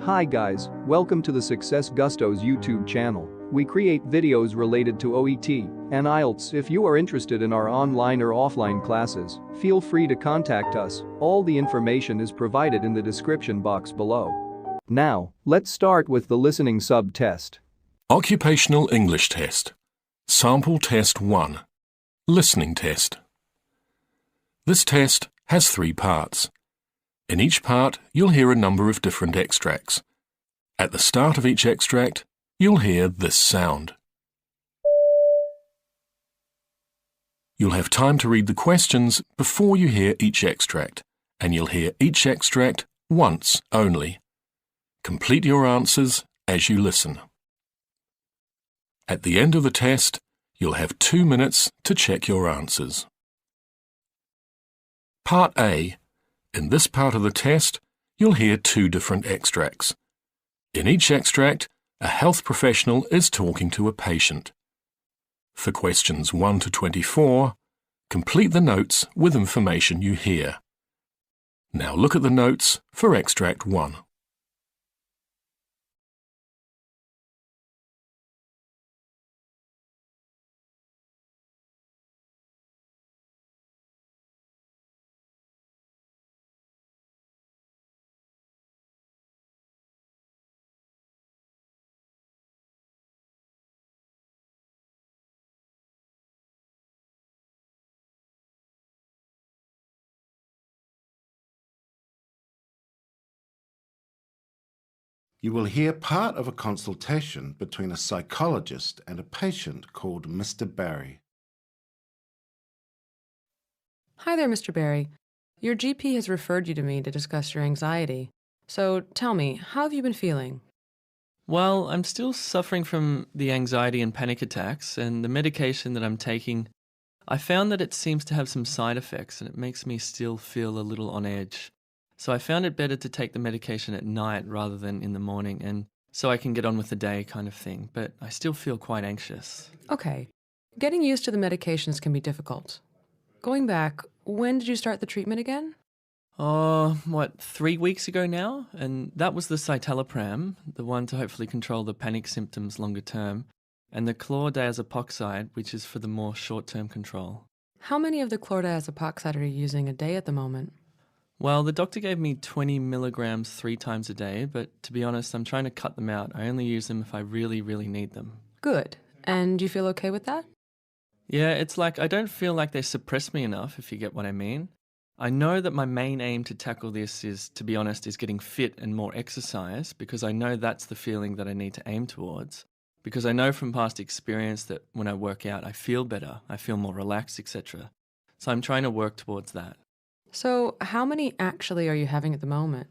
Hi guys, welcome to the Success Gusto's YouTube channel. We create videos related to OET and IELTS. If you are interested in our online or offline classes, feel free to contact us. All the information is provided in the description box below. Now, let's start with the listening sub-test. Occupational English Test. Sample Test 1. Listening Test. This test has 3 parts. In each part, you'll hear a number of different extracts. At the start of each extract, you'll hear this sound. You'll have time to read the questions before you hear each extract, and you'll hear each extract once only. Complete your answers as you listen. At the end of the test, you'll have 2 minutes to check your answers. Part A. In this part of the test, you'll hear 2 different extracts. In each extract, a health professional is talking to a patient. For questions 1 to 24, complete the notes with information you hear. Now look at the notes for extract 1. You will hear part of a consultation between a psychologist and a patient called Mr. Barry. Hi there, Mr. Barry. Your GP has referred you to me to discuss your anxiety. So tell me, how have you been feeling? Well, I'm still suffering from the anxiety and panic attacks, and the medication that I'm taking, I found that it seems to have some side effects, and it makes me still feel a little on edge. So I found it better to take the medication at night rather than in the morning, and so I can get on with the day kind of thing, but I still feel quite anxious. Okay. Getting used to the medications can be difficult. Going back, when did you start the treatment again? 3 weeks ago now? And that was the citalopram, the one to hopefully control the panic symptoms longer term, and the chlordiazepoxide, which is for the more short-term control. How many of the chlordiazepoxide are you using a day at the moment? Well, the doctor gave me 20 milligrams 3 times a day, but to be honest, I'm trying to cut them out. I only use them if I really, really need them. Good. And do you feel okay with that? Yeah, it's like I don't feel like they suppress me enough, if you get what I mean. I know that my main aim to tackle this is, to be honest, is getting fit and more exercise, because I know that's the feeling that I need to aim towards. Because I know from past experience that when I work out, I feel better, I feel more relaxed, etc. So I'm trying to work towards that. So how many actually are you having at the moment?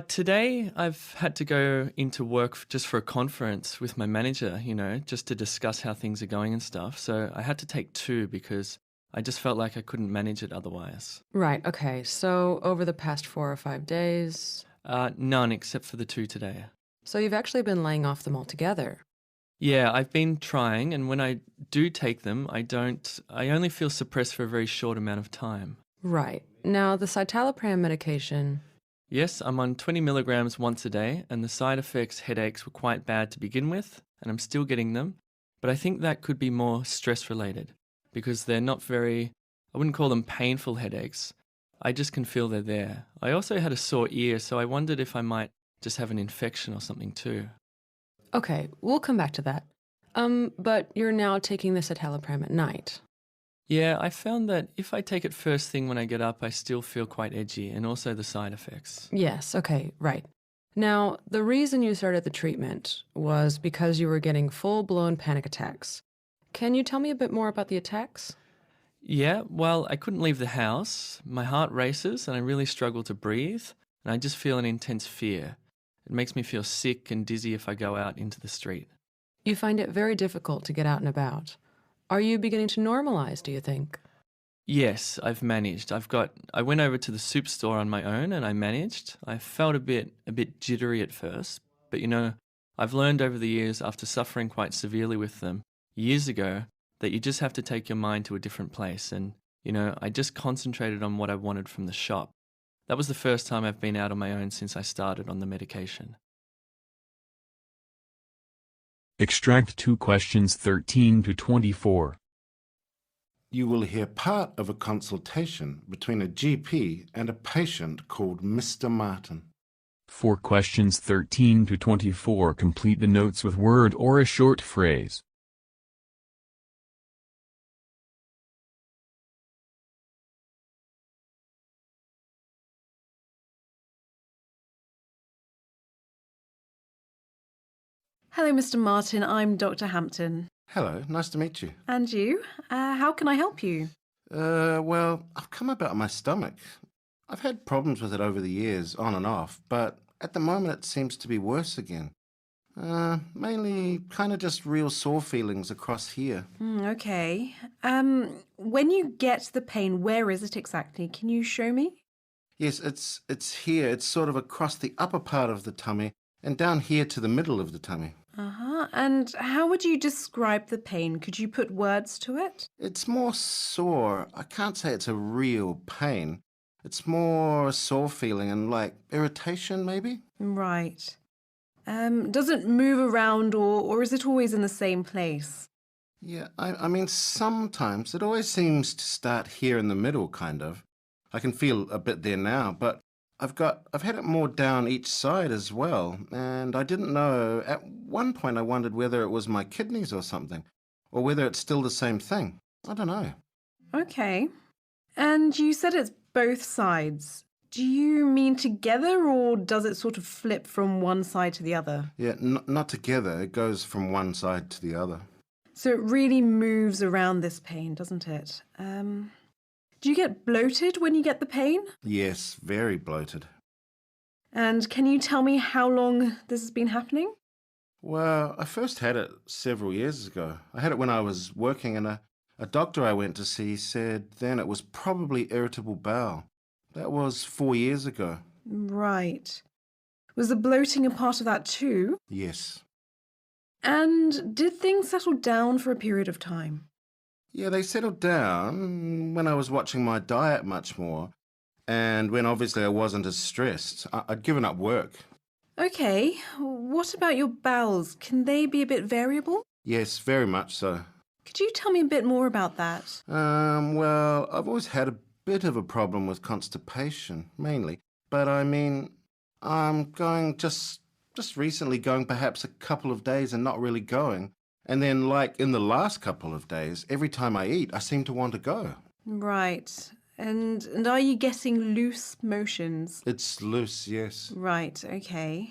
Today, I've had to go into work just for a conference with my manager, just to discuss how things are going and stuff. So I had to take 2 because I just felt like I couldn't manage it otherwise. Right, okay. So over the past 4 or 5 days? None except for the 2 today. So you've actually been laying off them altogether? Yeah, I've been trying, and when I do take them, I only feel suppressed for a very short amount of time. Right. Now, the citalopram medication... Yes, I'm on 20 milligrams once a day, and the side effects, headaches, were quite bad to begin with, and I'm still getting them. But I think that could be more stress-related, because they're not I wouldn't call them painful headaches. I just can feel they're there. I also had a sore ear, so I wondered if I might just have an infection or something too. Okay, we'll come back to that. But you're now taking the citalopram at night. Yeah, I found that if I take it first thing when I get up, I still feel quite edgy, and also the side effects. Yes, okay, right. Now, the reason you started the treatment was because you were getting full-blown panic attacks. Can you tell me a bit more about the attacks? Yeah, well, I couldn't leave the house. My heart races, and I really struggle to breathe, and I just feel an intense fear. It makes me feel sick and dizzy if I go out into the street. You find it very difficult to get out and about. Are you beginning to normalize, do you think? Yes, I've managed. I went over to the soup store on my own and I managed. I felt a bit jittery at first, but I've learned over the years after suffering quite severely with them years ago that you just have to take your mind to a different place, and I just concentrated on what I wanted from the shop. That was the first time I've been out on my own since I started on the medication. Extract 2 questions 13 to 24. You will hear part of a consultation between a GP and a patient called Mr. Martin. For questions 13 to 24, complete the notes with word or a short phrase. Hello, Mr. Martin. I'm Dr. Hampton. Hello, nice to meet you. And you? How can I help you? Well, I've come about my stomach. I've had problems with it over the years, on and off, but at the moment it seems to be worse again. Mainly kind of just real sore feelings across here. Okay. When you get the pain, where is it exactly? Can you show me? Yes, it's here. It's sort of across the upper part of the tummy and down here to the middle of the tummy. Uh-huh. And how would you describe the pain? Could you put words to it? It's more sore. I can't say it's a real pain. It's more a sore feeling and like irritation, maybe? Right. Does it move around or is it always in the same place? Yeah, I mean, sometimes. It always seems to start here in the middle, kind of. I can feel a bit there now, but I've had it more down each side as well, and I didn't know. At one point I wondered whether it was my kidneys or something, or whether it's still the same thing. I don't know. Okay. And you said it's both sides. Do you mean together, or does it sort of flip from one side to the other? Yeah, not together. It goes from one side to the other. So it really moves around this pain, doesn't it? Do you get bloated when you get the pain? Yes, very bloated. And can you tell me how long this has been happening? Well, I first had it several years ago. I had it when I was working, and a doctor I went to see said then it was probably irritable bowel. That was 4 years ago. Right. Was the bloating a part of that too? Yes. And did things settle down for a period of time? Yeah, they settled down when I was watching my diet much more, and when obviously I wasn't as stressed. I'd given up work. Okay. What about your bowels? Can they be a bit variable? Yes, very much so. Could you tell me a bit more about that? Well, I've always had a bit of a problem with constipation, mainly. But I mean, I'm going just recently going perhaps a couple of days and not really going. And then, like, in the last couple of days, every time I eat, I seem to want to go. Right. And are you getting loose motions? It's loose, yes. Right, okay.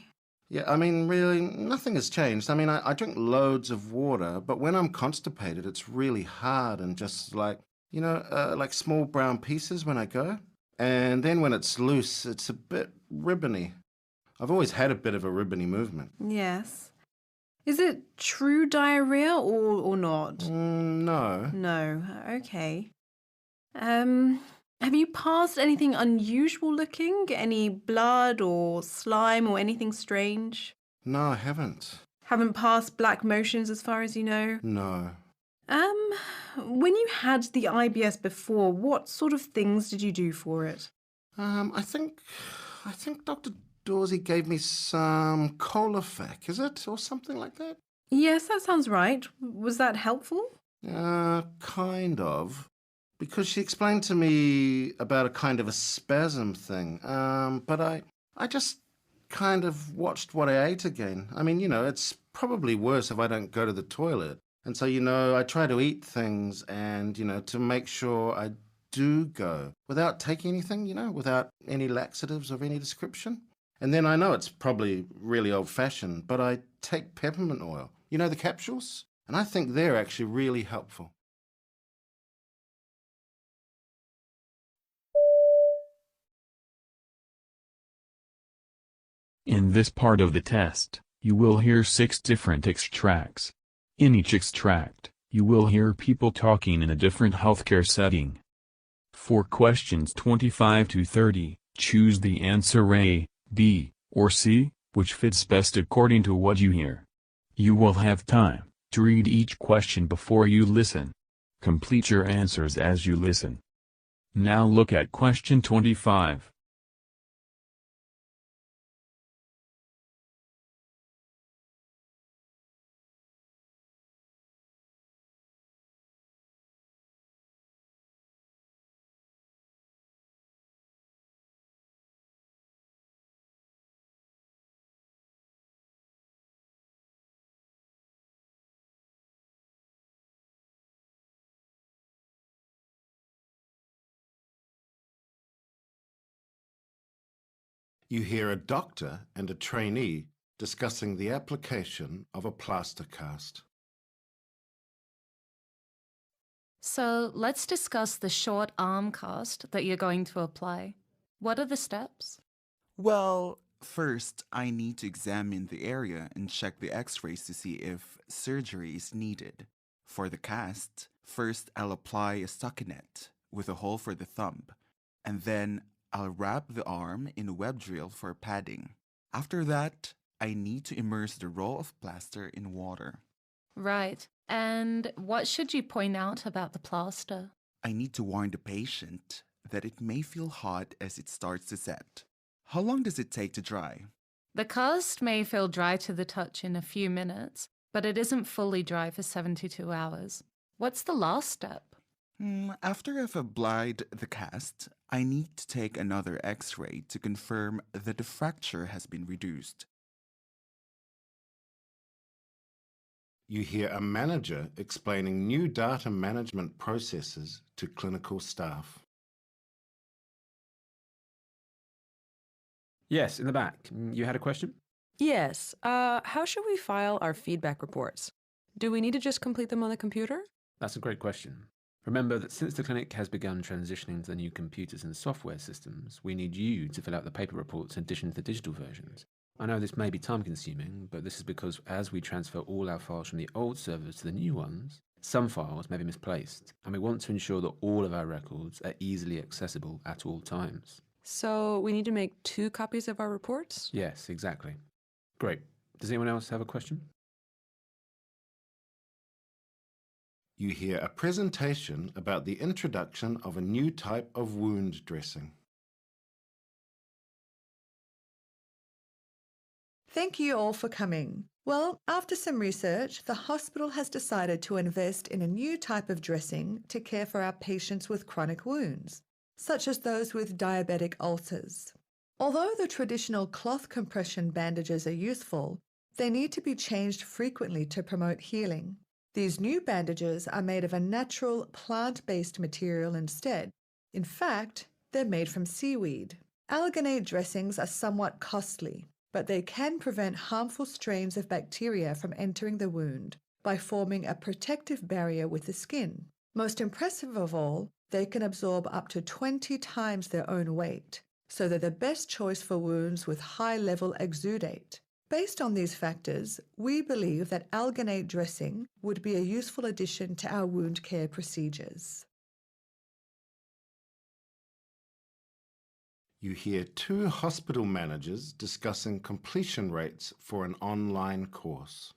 Yeah, I mean, really, nothing has changed. I mean, I drink loads of water, but when I'm constipated, it's really hard and just like, like small brown pieces when I go. And then when it's loose, it's a bit ribbony. I've always had a bit of a ribbony movement. Yes. Is it true diarrhea or not? No. No, okay. Have you passed anything unusual looking? Any blood or slime or anything strange? No, I haven't. Haven't passed black motions as far as you know? No. When you had the IBS before, what sort of things did you do for it? I think Dr. Dorsey gave me some Colofac, is it? Or something like that? Yes, that sounds right. Was that helpful? Kind of. Because she explained to me about a kind of a spasm thing. But I just kind of watched what I ate again. I mean, it's probably worse if I don't go to the toilet. And so, I try to eat things and, to make sure I do go without taking anything, without any laxatives of any description. And then I know it's probably really old-fashioned, but I take peppermint oil. The capsules? And I think they're actually really helpful. In this part of the test, you will hear 6 different extracts. In each extract, you will hear people talking in a different healthcare setting. For questions 25 to 30, choose the answer A, B, or C, which fits best according to what you hear. You will have time to read each question before you listen. Complete your answers as you listen. Now look at question 25. You hear a doctor and a trainee discussing the application of a plaster cast. So let's discuss the short arm cast that you're going to apply. What are the steps? Well, first, I need to examine the area and check the x-rays to see if surgery is needed. For the cast, first I'll apply a stockinette with a hole for the thumb, and then I'll wrap the arm in a web drill for padding. After that, I need to immerse the roll of plaster in water. Right. And what should you point out about the plaster? I need to warn the patient that it may feel hot as it starts to set. How long does it take to dry? The cast may feel dry to the touch in a few minutes, but it isn't fully dry for 72 hours. What's the last step? After I've applied the cast, I need to take another x-ray to confirm that the fracture has been reduced. You hear a manager explaining new data management processes to clinical staff. Yes, in the back. You had a question? Yes. How should we file our feedback reports? Do we need to just complete them on the computer? That's a great question. Remember that since the clinic has begun transitioning to the new computers and software systems, we need you to fill out the paper reports in addition to the digital versions. I know this may be time-consuming, but this is because as we transfer all our files from the old servers to the new ones, some files may be misplaced, and we want to ensure that all of our records are easily accessible at all times. So we need to make 2 copies of our reports? Yes, exactly. Great. Does anyone else have a question? You hear a presentation about the introduction of a new type of wound dressing. Thank you all for coming. Well, after some research, the hospital has decided to invest in a new type of dressing to care for our patients with chronic wounds, such as those with diabetic ulcers. Although the traditional cloth compression bandages are useful, they need to be changed frequently to promote healing. These new bandages are made of a natural plant-based material instead. In fact, they're made from seaweed. Alginate dressings are somewhat costly, but they can prevent harmful strains of bacteria from entering the wound by forming a protective barrier with the skin. Most impressive of all, they can absorb up to 20 times their own weight, so they're the best choice for wounds with high-level exudate. Based on these factors, we believe that alginate dressing would be a useful addition to our wound care procedures. You hear 2 hospital managers discussing completion rates for an online course.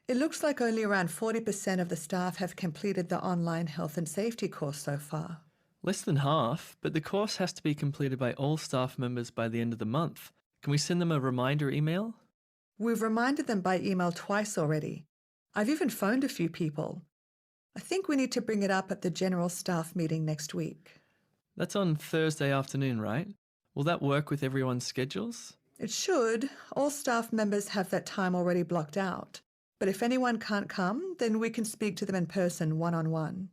It looks like only around 40% of the staff have completed the online health and safety course so far. Less than half, but the course has to be completed by all staff members by the end of the month. Can we send them a reminder email? We've reminded them by email twice already. I've even phoned a few people. I think we need to bring it up at the general staff meeting next week. That's on Thursday afternoon, right? Will that work with everyone's schedules? It should. All staff members have that time already blocked out. But if anyone can't come, then we can speak to them in person one-on-one.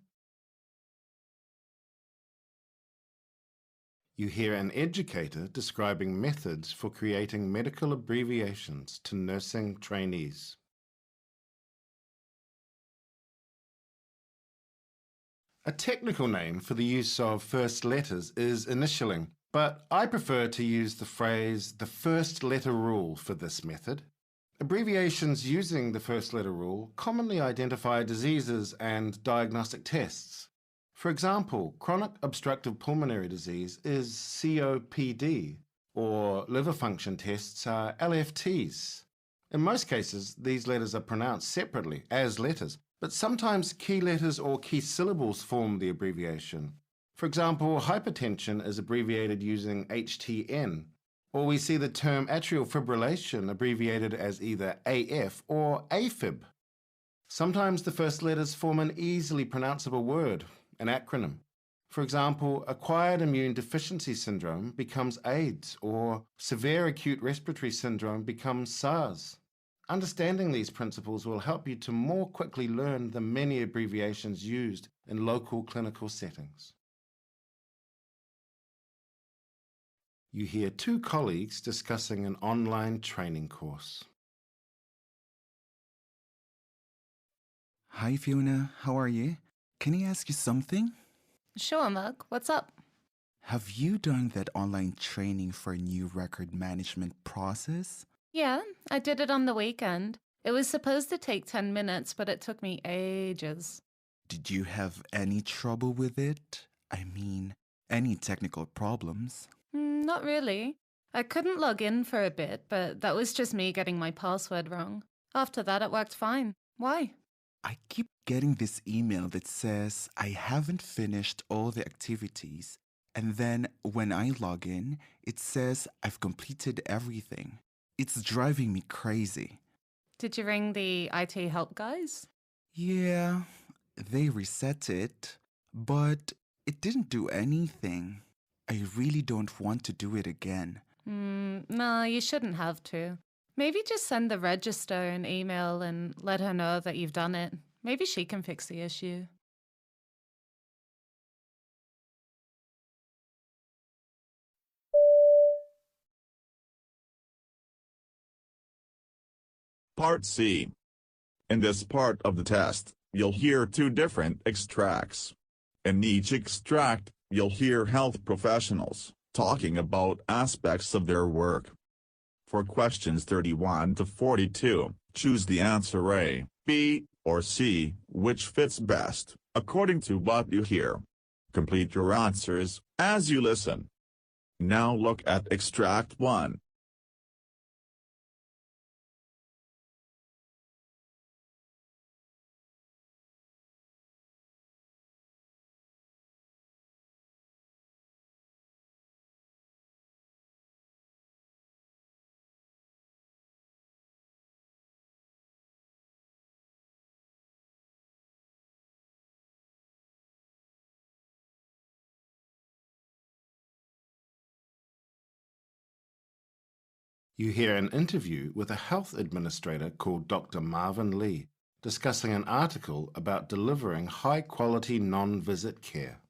You hear an educator describing methods for creating medical abbreviations to nursing trainees. A technical name for the use of first letters is initialing, but I prefer to use the phrase the first letter rule for this method. Abbreviations using the first letter rule commonly identify diseases and diagnostic tests. For example, chronic obstructive pulmonary disease is COPD, or liver function tests are LFTs. In most cases, these letters are pronounced separately as letters, but sometimes key letters or key syllables form the abbreviation. For example, hypertension is abbreviated using HTN, or we see the term atrial fibrillation abbreviated as either AF or AFib. Sometimes the first letters form an easily pronounceable word, an acronym. For example, acquired immune deficiency syndrome becomes AIDS, or severe acute respiratory syndrome becomes SARS. Understanding these principles will help you to more quickly learn the many abbreviations used in local clinical settings. You hear two colleagues discussing an online training course. Hi, Fiona. How are you? Can I ask you something? Sure, Mug. What's up? Have you done that online training for a new record management process? Yeah, I did it on the weekend. It was supposed to take 10 minutes, but it took me ages. Did you have any trouble with it? I mean, any technical problems? Not really. I couldn't log in for a bit, but that was just me getting my password wrong. After that, it worked fine. Why? I keep getting this email that says I haven't finished all the activities, and then when I log in, it says I've completed everything. It's driving me crazy. Did you ring the IT help guys? Yeah, they reset it, but it didn't do anything. I really don't want to do it again. No, you shouldn't have to. Maybe just send the register an email and let her know that you've done it. Maybe she can fix the issue. Part C. In this part of the test, you'll hear two different extracts. In each extract, you'll hear health professionals talking about aspects of their work. For questions 31 to 42, choose the answer A, B, or C, which fits best, according to what you hear. Complete your answers as you listen. Now look at extract 1. You hear an interview with a health administrator called Dr. Marvin Lee, discussing an article about delivering high-quality non-visit care.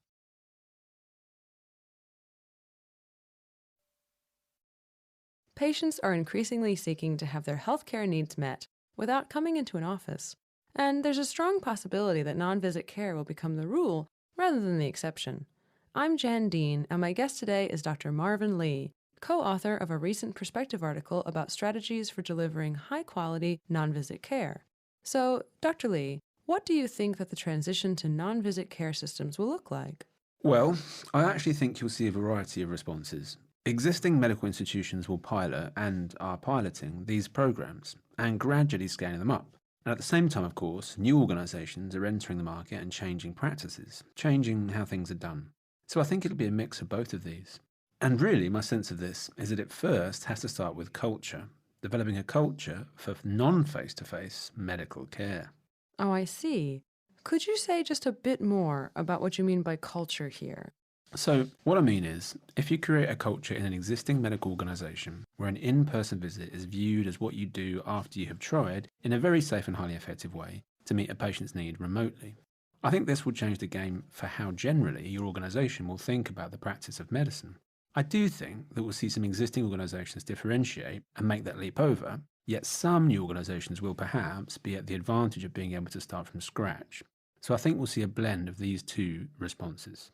Patients are increasingly seeking to have their healthcare needs met without coming into an office, and there's a strong possibility that non-visit care will become the rule rather than the exception. I'm Jan Dean, and my guest today is Dr. Marvin Lee, co-author of a recent perspective article about strategies for delivering high-quality non-visit care. So, Dr. Lee, what do you think that the transition to non-visit care systems will look like? Well, I actually think you'll see a variety of responses. Existing medical institutions will pilot and are piloting these programs and gradually scaling them up. And at the same time, of course, new organisations are entering the market and changing practices, changing how things are done. So I think it'll be a mix of both of these. And really, my sense of this is that it first has to start with culture, developing a culture for non-face-to-face medical care. Oh, I see. Could you say just a bit more about what you mean by culture here? So what I mean is, if you create a culture in an existing medical organisation where an in-person visit is viewed as what you do after you have tried in a very safe and highly effective way to meet a patient's need remotely, I think this will change the game for how generally your organisation will think about the practice of medicine. I do think that we'll see some existing organisations differentiate and make that leap over, yet some new organisations will perhaps be at the advantage of being able to start from scratch. So I think we'll see a blend of these two responses.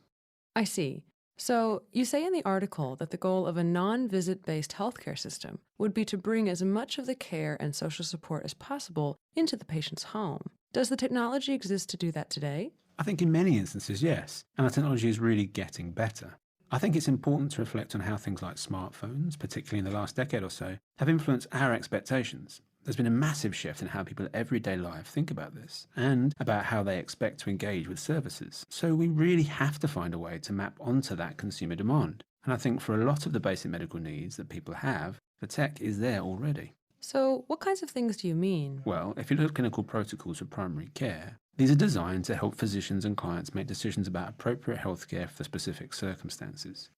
I see. So, you say in the article that the goal of a non-visit based healthcare system would be to bring as much of the care and social support as possible into the patient's home. Does the technology exist to do that today? I think in many instances, yes, and the technology is really getting better. I think it's important to reflect on how things like smartphones, particularly in the last decade or so, have influenced our expectations. There's been a massive shift in how people in everyday life think about this and about how they expect to engage with services. So we really have to find a way to map onto that consumer demand. And I think for a lot of the basic medical needs that people have, the tech is there already. So, what kinds of things do you mean? Well, if you look at clinical protocols for primary care, these are designed to help physicians and clients make decisions about appropriate healthcare for specific circumstances.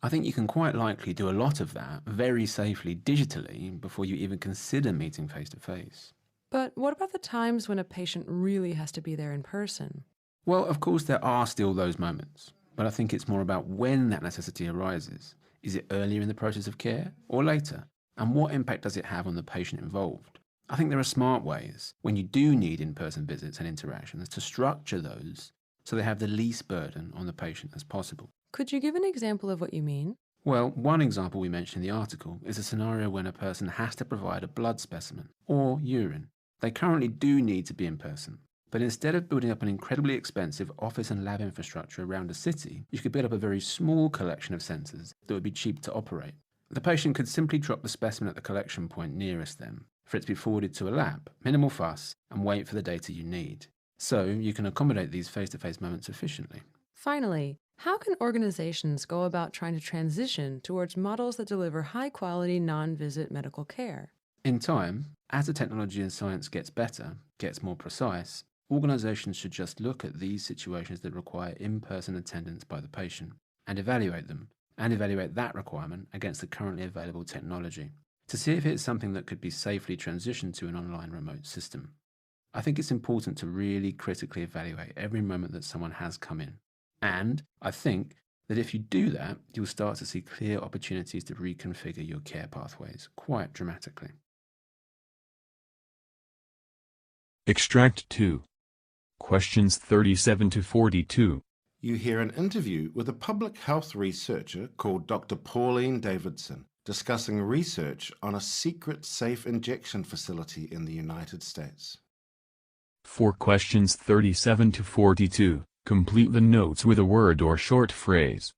I think you can quite likely do a lot of that very safely digitally before you even consider meeting face-to-face. But what about the times when a patient really has to be there in person? Well, of course, there are still those moments, but I think it's more about when that necessity arises. Is it earlier in the process of care or later? And what impact does it have on the patient involved? I think there are smart ways, when you do need in-person visits and interactions, to structure those so they have the least burden on the patient as possible. Could you give an example of what you mean? Well, one example we mentioned in the article is a scenario when a person has to provide a blood specimen or urine. They currently do need to be in person, but instead of building up an incredibly expensive office and lab infrastructure around a city, you could build up a very small collection of sensors that would be cheap to operate. The patient could simply drop the specimen at the collection point nearest them, for it to be forwarded to a lab, minimal fuss, and wait for the data you need. So you can accommodate these face-to-face moments efficiently. Finally, how can organizations go about trying to transition towards models that deliver high-quality, non-visit medical care? In time, as the technology and science gets better, gets more precise, organizations should just look at these situations that require in-person attendance by the patient and evaluate them, and evaluate that requirement against the currently available technology to see if it's something that could be safely transitioned to an online remote system. I think it's important to really critically evaluate every moment that someone has come in. And I think that if you do that, you'll start to see clear opportunities to reconfigure your care pathways quite dramatically. Extract 2. Questions 37 to 42. You hear an interview with a public health researcher called Dr. Pauline Davidson discussing research on a secret safe injection facility in the United States. For questions 37 to 42, complete the notes with a word or short phrase.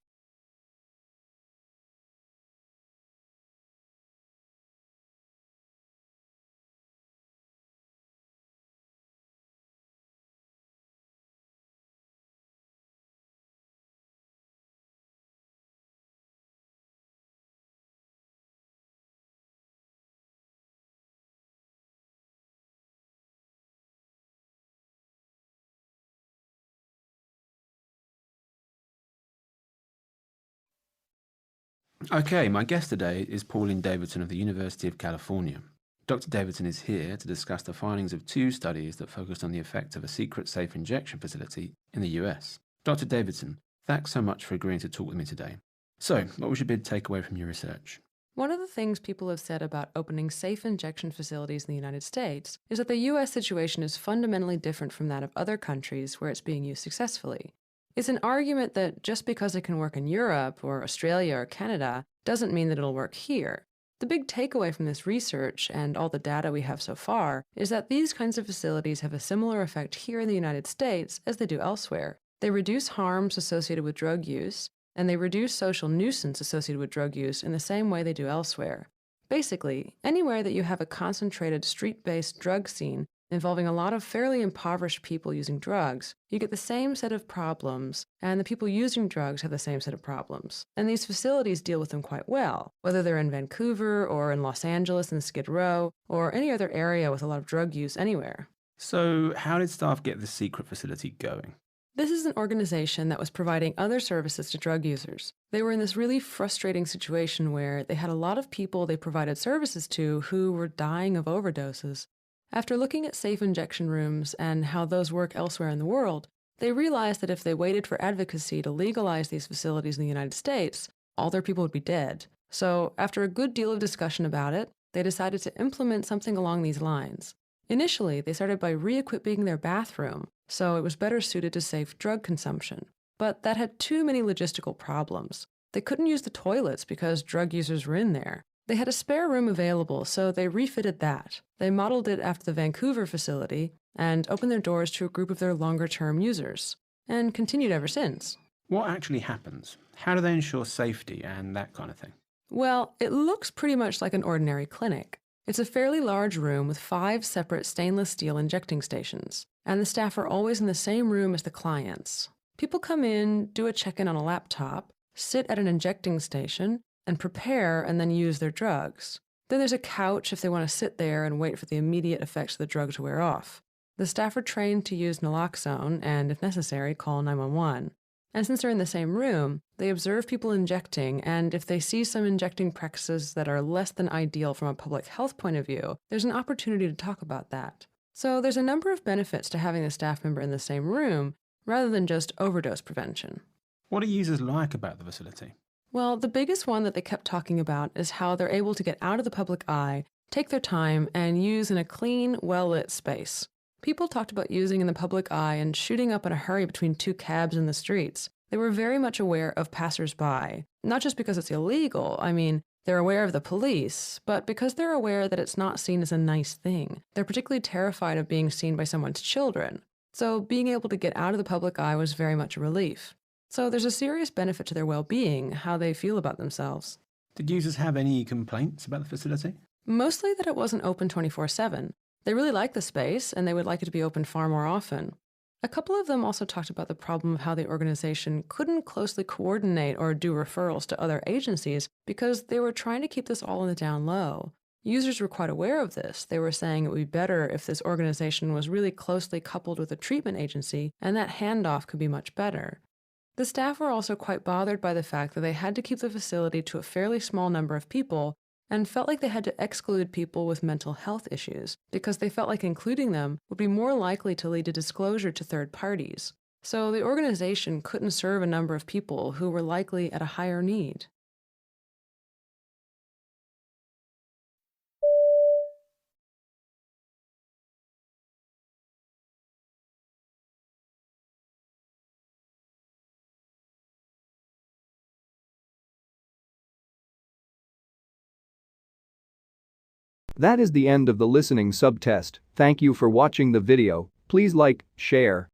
Okay, my guest today is Pauline Davidson of the University of California. Dr. Davidson is here to discuss the findings of 2 studies that focused on the effect of a secret safe injection facility in the US. Dr. Davidson, thanks so much for agreeing to talk with me today. So, what was your big takeaway from your research? One of the things people have said about opening safe injection facilities in the United States is that the U.S. situation is fundamentally different from that of other countries where it's being used successfully. It's an argument that just because it can work in Europe or Australia or Canada doesn't mean that it'll work here. The big takeaway from this research and all the data we have so far is that these kinds of facilities have a similar effect here in the United States as they do elsewhere. They reduce harms associated with drug use, and they reduce social nuisance associated with drug use in the same way they do elsewhere. Basically, anywhere that you have a concentrated street-based drug scene involving a lot of fairly impoverished people using drugs, you get the same set of problems, and the people using drugs have the same set of problems. And these facilities deal with them quite well, whether they're in Vancouver or in Los Angeles and Skid Row, or any other area with a lot of drug use anywhere. So, how did staff get this secret facility going? This is an organization that was providing other services to drug users. They were in this really frustrating situation where they had a lot of people they provided services to who were dying of overdoses. After looking at safe injection rooms and how those work elsewhere in the world, they realized that if they waited for advocacy to legalize these facilities in the United States, all their people would be dead. So, after a good deal of discussion about it, they decided to implement something along these lines. Initially, they started by re-equipping their bathroom, so it was better suited to safe drug consumption. But that had too many logistical problems. They couldn't use the toilets because drug users were in there. They had a spare room available, so they refitted that. They modeled it after the Vancouver facility and opened their doors to a group of their longer-term users, and continued ever since. What actually happens? How do they ensure safety and that kind of thing? Well, it looks pretty much like an ordinary clinic. It's a fairly large room with 5 separate stainless steel injecting stations, and the staff are always in the same room as the clients. People come in, do a check-in on a laptop, sit at an injecting station, and prepare and then use their drugs. Then there's a couch if they want to sit there and wait for the immediate effects of the drug to wear off. The staff are trained to use naloxone and, if necessary, call 911. And since they're in the same room, they observe people injecting, and if they see some injecting practices that are less than ideal from a public health point of view, there's an opportunity to talk about that. So there's a number of benefits to having a staff member in the same room, rather than just overdose prevention. What are users like about the facility? Well, the biggest one that they kept talking about is how they're able to get out of the public eye, take their time, and use in a clean, well-lit space. People talked about using in the public eye and shooting up in a hurry between two cabs in the streets. They were very much aware of passers-by, not just because it's illegal, they're aware of the police, but because they're aware that it's not seen as a nice thing. They're particularly terrified of being seen by someone's children. So being able to get out of the public eye was very much a relief. So there's a serious benefit to their well-being, how they feel about themselves. Did users have any complaints about the facility? Mostly that it wasn't open 24/7. They really liked the space, and they would like it to be open far more often. A couple of them also talked about the problem of how the organization couldn't closely coordinate or do referrals to other agencies because they were trying to keep this all in the down low. Users were quite aware of this. They were saying it would be better if this organization was really closely coupled with a treatment agency, and that handoff could be much better. The staff were also quite bothered by the fact that they had to keep the facility to a fairly small number of people and felt like they had to exclude people with mental health issues because they felt like including them would be more likely to lead to disclosure to third parties. So the organization couldn't serve a number of people who were likely at a higher need. That is the end of the listening subtest. Thank you for watching the video. Please like, share,